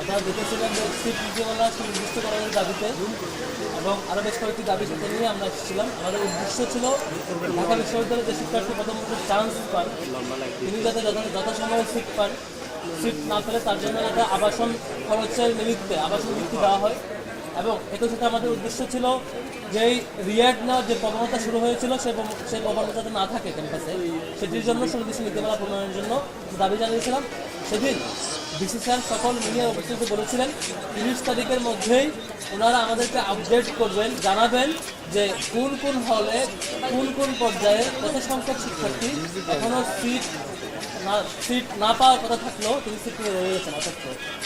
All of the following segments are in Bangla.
আপনারা দেখেছিলেন যে সিট নীতিমালা সুনির্দিষ্ট করার দাবিতে এবং আরও বেশ কয়েকটি দাবি সাথে নিয়ে আমরা এসেছিলাম। আমাদের উদ্দেশ্য ছিল ঢাকা বিশ্ববিদ্যালয়ের যে শিক্ষার্থী প্রথমত চান্স পান তিনি যাতে যথাসময়ে সিট পান, সিট না পেলে তার জন্য যাতে আবাসন খরচের নিমিত্তে আবাসন বৃত্তি দেওয়া হয়। এবং একই সাথে আমাদের উদ্দেশ্য ছিল যে এই রিয়াড নেওয়ার যে প্রবণতা শুরু হয়েছিল সেই প্রবণতা যাতে না থাকে ক্যাম্পাসে, সেটির জন্য সুনির্দিষ্ট নীতিমালা প্রণয়নের জন্য দাবি জানিয়েছিলাম। সেদিন ডিসি স্যার সকল মিলিয়ে উপস্থিত বলেছিলেন 30 তারিখের মধ্যেই ওনারা আমাদেরকে আপডেট করবেন, জানাবেন যে কোন কোন হলে কোন পর্যায়ে কত সংখ্যক শিক্ষার্থী এখনও সিট না পাওয়ার কথা থাকলেও তিনি সিট নিয়ে রয়েছেন। অথচ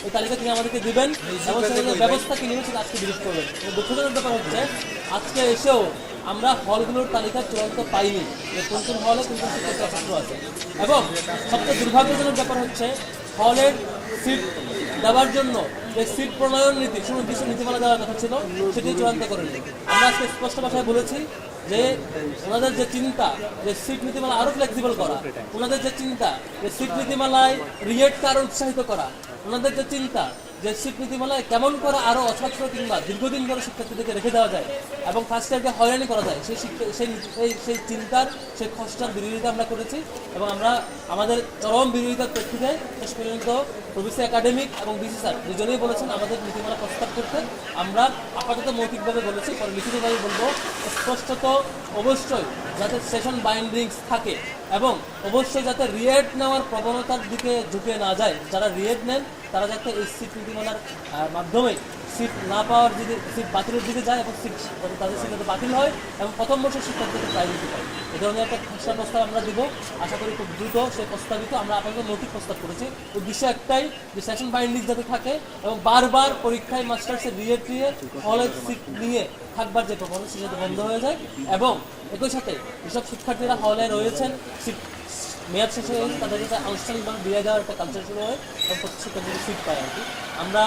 এই তালিকা তিনি আমাদেরকে দিবেন এবং সেগুলোর ব্যবস্থা কি নেবেন সেটা আজকে বিরোধ করবেন। দুঃখজনক ব্যাপার হচ্ছে আজকে এসেও আমরা হলগুলোর তালিকা চূড়ান্ত পাইনি যে কোন কোন হলে কোন কোন শিক্ষার্থী ছাত্র আছে। এবং সবচেয়ে দুর্ভাগ্যজনক ব্যাপার হচ্ছে হলের সিট দেওয়ার জন্য যে সিট প্রণয়ন নীতি সুনির্দিষ্ট নীতিমালা দেওয়ার কথা ছিল সেটি চূড়ান্ত করেনি। আমরা আজকে স্পষ্ট ভাষায় বলেছি যে ওনাদের যে চিন্তা যে সিট নীতিমালা আরো ফ্লেক্সিবল করা, ওনাদের যে চিন্তা যে সিট নীতিমালায় রিয়েটকে আরো উৎসাহিত করা, ওনাদের যে চিন্তা যে সিট নীতিমালায় কেমন করে আরো অছাত্র কিংবা দীর্ঘদিন ধরে শিক্ষার্থীদেরকে রেখে দেওয়া যায় এবং ফার্স্ট ইয়ারকে হয়রানি করা যায়, সেই চিন্তার সেই খসড়ার বিরোধিতা আমরা করেছি। এবং আমরা আমাদের চরম বিরোধিতার প্রেক্ষিতে শেষ পর্যন্ত প্রভিসি একাডেমিক এবং ডিসি স্যার দুজনেই বলেছেন আমাদের নীতিমালা প্রস্তাব করতে। আমরা আপাতত মৌখিকভাবে বলেছি, পরে লিখিতভাবে বলবো। স্পষ্টত অবশ্যই যাতে সেশন বাইন্ডিংস থাকে এবং অবশ্যই যাতে রিয়েড নেওয়ার প্রবণতার দিকে ঝুঁকে না যায়। যারা রিয়েড নেন তারা যাতে এই সিট নীতিমালার মাধ্যমে সিট না পাওয়ার দিকে, সিট বাতিলের দিকে যায় এবং সিট তাদের সিট যাতে বাতিল হয় এবং প্রথম বর্ষের শিক্ষার্থীদের প্রায়োরিটি পায়। এই ধরনের একটা খসড়া প্রস্তাব আমরা দিব। আশা করি খুব দ্রুত সেই প্রস্তাবিত আমরা আপাতত মৌখিক প্রস্তাব করেছি। উদ্দেশ্য একটাই যে সেশন বাইন্ডিংস যাতে থাকে এবং বারবার পরীক্ষায় মাস্টার্সের রিয়েড নিয়ে হলের সিট নিয়ে থাকবার যে প্রবণতা সেটা যাতে বন্ধ হয়ে যায়। এবং একই সাথে যেসব শিক্ষার্থীরা হলে রয়েছেন সিট মেয়াদ শেষ হয়ে গেছে তাদের কাছে আনুষ্ঠানিকভাবে দিয়ে দেওয়ার একটা কালচার শুরু হয় এবং প্রত্যেক শিক্ষার্থীদের সিট পায় আর কি। আমরা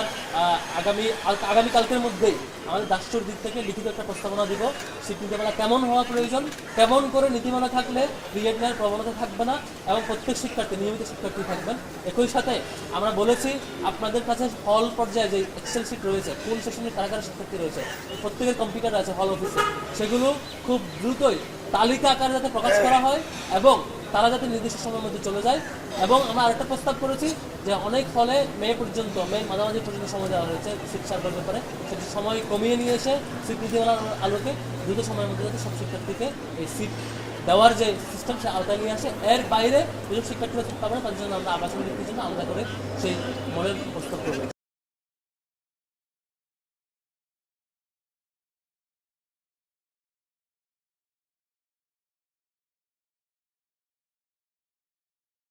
আগামীকালকের মধ্যেই আমাদের দাসটোর দিক থেকে লিখিত একটা প্রস্তাবনা দিব সিট নীতিমালা কেমন হওয়া প্রয়োজন, কেমন করে নীতিমালা থাকলে রিয়েড নেওয়ার প্রবণতা থাকবে না এবং প্রত্যেক শিক্ষার্থী নিয়মিত শিক্ষার্থী থাকবেন। একই সাথে আমরা বলেছি আপনাদের কাছে হল পর্যায়ে যে এক্সেল সিট রয়েছে, কোন সেশনের কারা কারা শিক্ষার্থী রয়েছে, প্রত্যেকের কম্পিউটার আছে হল অফিসে, সেগুলো খুব দ্রুতই তালিকা আকারে যাতে প্রকাশ করা হয় এবং তারা যাতে নির্দিষ্ট সময়ের মধ্যে চলে যায়। এবং আমরা আরেকটা প্রস্তাব করেছি যে অনেক ফলে মে মাঝামাঝি পর্যন্ত সময় দেওয়া হয়েছে সিট সার্ভার ব্যাপারে, সেটি সময় কমিয়ে নিয়ে এসে সিট নীতিমালার আলোকে দ্রুত সময়ের মধ্যে যাতে সব শিক্ষার্থীকে এই সিট দেওয়ার যে সিস্টেম সে আওতায় নিয়ে আসে। এর বাইরে যেসব শিক্ষার্থীরা সিট পাবে না তাদের জন্য আমরা আবাসন বৃত্তির জন্য আলাদা করে সেই মডেল প্রস্তাব করব।